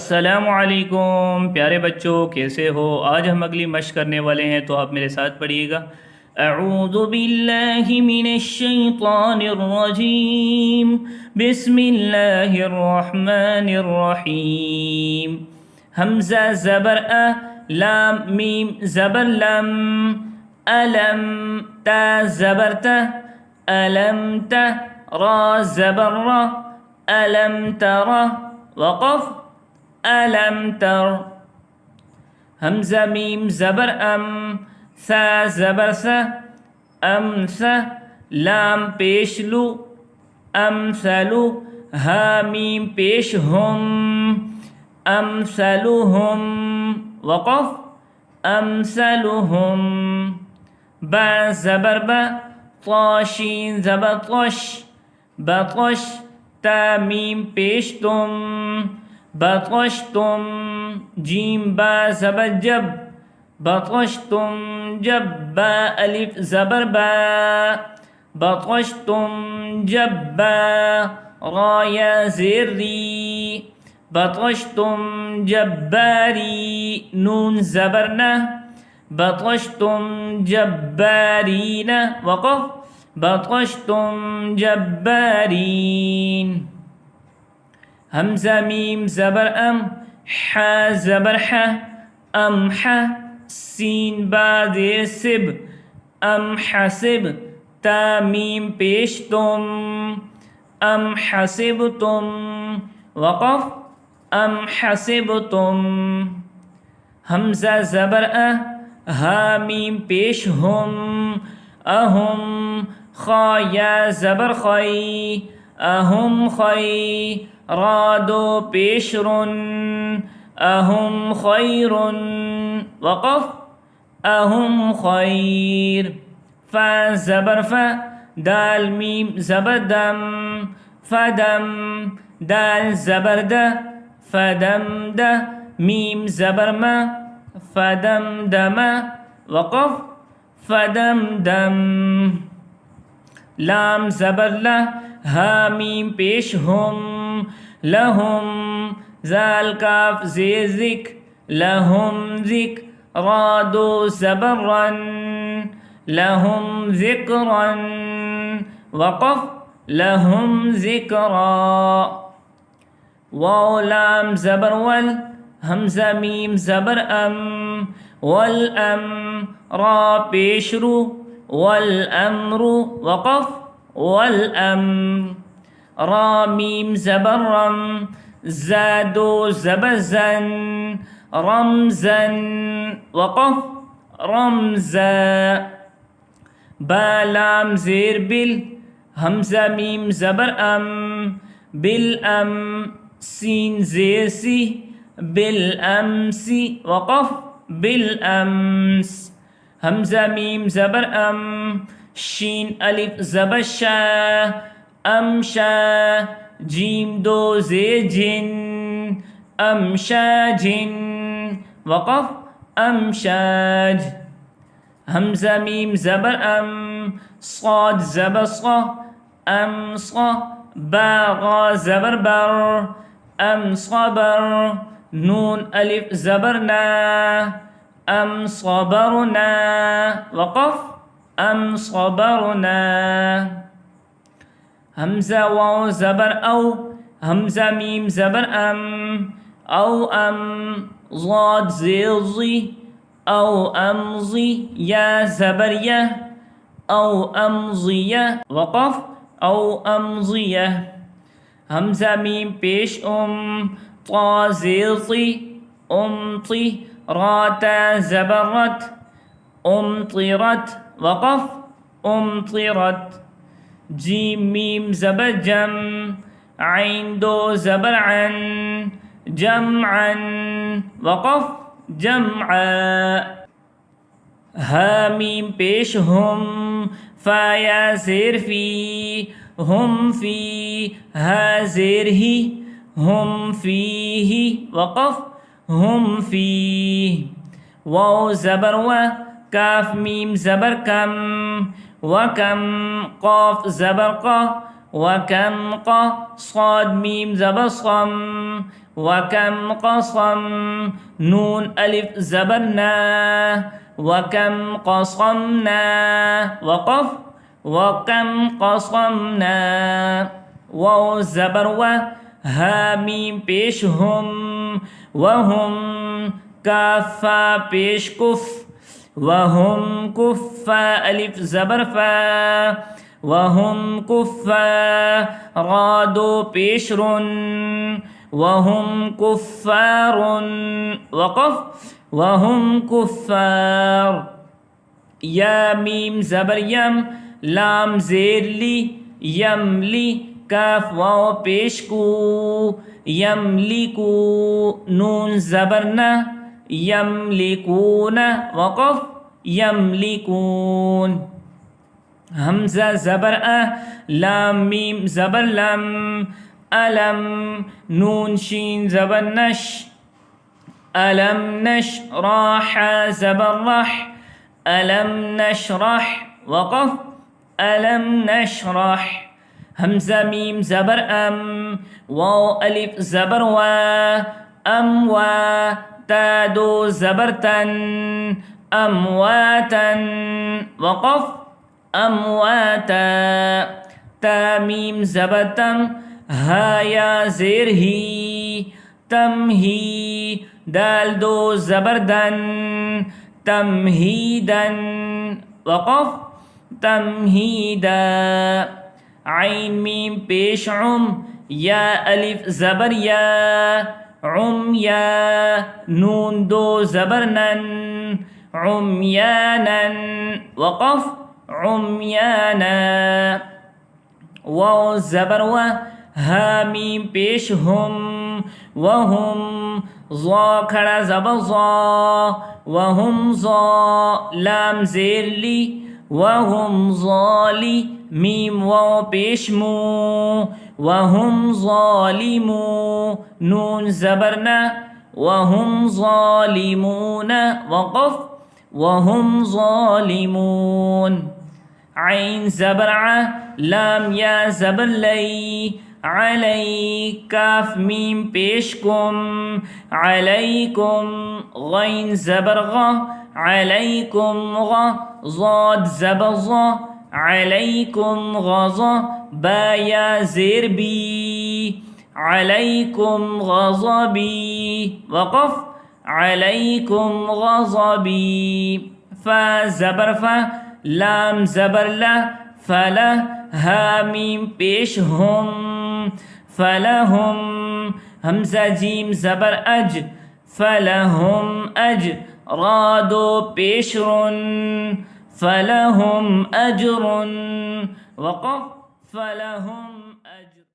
अस्सलामुअलैकुम प्यारे बच्चों, कैसे हो। आज हम अगली मश्क करने वाले हैं, तो आप मेरे साथ पढ़िएगा। अऊज़ु बिल्लाहि मिनश्शैतानिर्रजीम, बिस्मिल्लाहिर्रहमानिर्रहीम। हमज़ा ज़बर अ, लाम मीम ज़बर लम, अलम ता ज़बर त, अलम त, रा ज़बर र, अलम तरा, वक़फ़ अलम तर। हमज़ा मीम ज़बर अम, सा ज़बर स, अम स, लाम पेश लू, अम सलू, हा मीम पेश हम, अम सलुहुम, वक़फ़ अम सलुहुम। बा ज़बर ब, तौशीन ज़बर तौश, बतौश, ता मीम पेश तुम, बतौश तुम, जीम बा ज़बर जब, बतौश तुम जब, बा अलिफ ज़बर बा, बतौश तुम जब बा, रा या ज़ेर री, बतौश तुम जब बारी, नून ज़बर न, बतौश तुम जब बारी न, वक़फ़ बतौश तुम जब बारीन। हमज़ा मीम ज़बर अम, हा ज़बर ह, अम ह, सीन बा ज़ेर सिब, अम हसिब, ता मीम पेश तुम, अम हसिब तुम, वक़फ़ अम हसिब तुम। हमज़ा ज़बर अ, हा मीम पेश हम, अहुम, खा या ज़बर खई, अहुम खई, रा दो पेश रुन, अहुम खैरुन, वक़फ़ अहुम खैर। फ़ा ज़बर फ़, दाल मीम ज़बर दम, फ़दम, दाल ज़बर द, फ़दम द, मीम ज़बर म, फ़दम दम, वक़फ़ फ़दम दम। लाम ज़बर ल, हा मीम पेश हम, लहुम, ज़ाल काफ ज़ेर ज़िक, लहुम ज़िक, रा दो ज़बर रन, लहुम ज़िक्रन, वक़फ़ लहुम ज़िक्रा। वाव लाम ज़बर वल, हमज़ा मीम ज़बर अम, वल अम, रा पेश रू, वल अम्रु, वक़फ़ वल अम्र। रा मीम ज़बर रम, ज़ादो ज़बर ज़न, रमज़न, वक़फ़ रमज़ा। बा लाम ज़ेर बिल, हमज़ा मीम ज़बर अम, बिल अम, सीन ज़ेर सी, बिल अमसी, वक़फ़ बिल अम्स। हमज़ा मीम ज़बर अम, शीन अलिफ ज़बर शा, अमशा, जीम दो ज़ेर जिन, अमशाजिन, वक़फ़ अमशाज। हमज़ा मीम ज़बर अम, स्वाद ज़बर स्वा, अम स्वा, बा गा ज़बर बर, अम स्वबर, नून अलिफ ज़बर ना, अम स्वबरना, वक़फ़ अम स्वबरना। हमज़ा वाव ज़बर औ, हमज़ा मीम ज़बर अम, औ अम, ज़ाद ज़ेर ज़ी, औ अमज़ी, या ज़बर या, औ अमज़िया, वक़फ़ औ अमज़िया। हमज़ा मीम पेश ता ज़ेर ती, ती, रा ता ज़बर रत, तिरत, वक़फ़ तिरत। जीम मीम ज़बर जम, ऐन दो ज़बर अन, जमअन, वक़फ़ जमअ। हा मीम पेश हम, फ़ा या ज़ेर फ़ी, हम फ़ी, हा ज़ेर ही, हम फ़ीही, वक़फ़ हम फ़ीह। वाव ज़बर व, काफ मीम ज़बर कम, वकम, क़ाफ ज़बर क़, वकम क़, स्वाद मीम ज़बर सम, वकम कसम नून अलिफ ज़बर ना वकम कसमना वक़फ़ वकम कसमना वाव ज़बर व हा मीम पेश हम वहुम काफ़ा पेश कुफ वहुम कुफ़ा अलिफ ज़बर फ़ा वहुम कुफ़ा रा दो पेश रुन वहुम कुफ़ारुन वक़फ़ वहुम कुफ़ार या मीम ज़बर यम लाम ज़ेर ली यमली काफ वाव पेश कू यमलिकू नून ज़बर न यमलिकून वक़फ़ यमलिकून हमज़ा ज़बर अ लाम मीम ज़बर लम अलम नून शीन ज़बर नश अलम नश राह ज़बर रह अलम नशरह वक़फ़ अलम नशरह हमज़ा मीम ज़बर अम वाव अलिफ ज़बर व अम व ता दो ज़बर तन अमवातन वक़फ़ अमवाता ता मीम ज़बर तम हा या ज़ेर ही तम ही दाल दो ज़बर दन तमहीदन वक़फ़ तमहीदा आइन मीम पेश उम या अलिफ ज़बर या उम या नून दो ज़बर नन उमयानन वक़फ़ उमयाना वाव ज़बर व हा मीम पेश हम वहुम ज़ा खड़ा ज़बर ज़ा वहुम ज़ा लाम ज़ेर ली वहुम ज़ाली मीम वाव पेश मू वहुम ज़ालिमू नून ज़बर न वहुम ज़ालिमून वक़फ़ वहुम ज़ालिमून आइन ज़बर आ लाम या ज़बर लई अलई काफ मीम पेश कुम अलैकुम गैन ज़बर ग अलैकुम ग ज़ाद ज़बर ज़ अलैकुम गज़ बा या ज़ेर बी अलैकुम गज़बी वक़फ़ अलैकुम गज़बी फ़ा ज़बर फ़ा लाम ज़बर ला फ़ला हा मीम पेश हम फ़लहुम हमज़ा जीम ज़बर अज फ़लहुम अज रा दो पेश रुन फ़लहुम अजरुन वक़फ़ फ़लहुम अज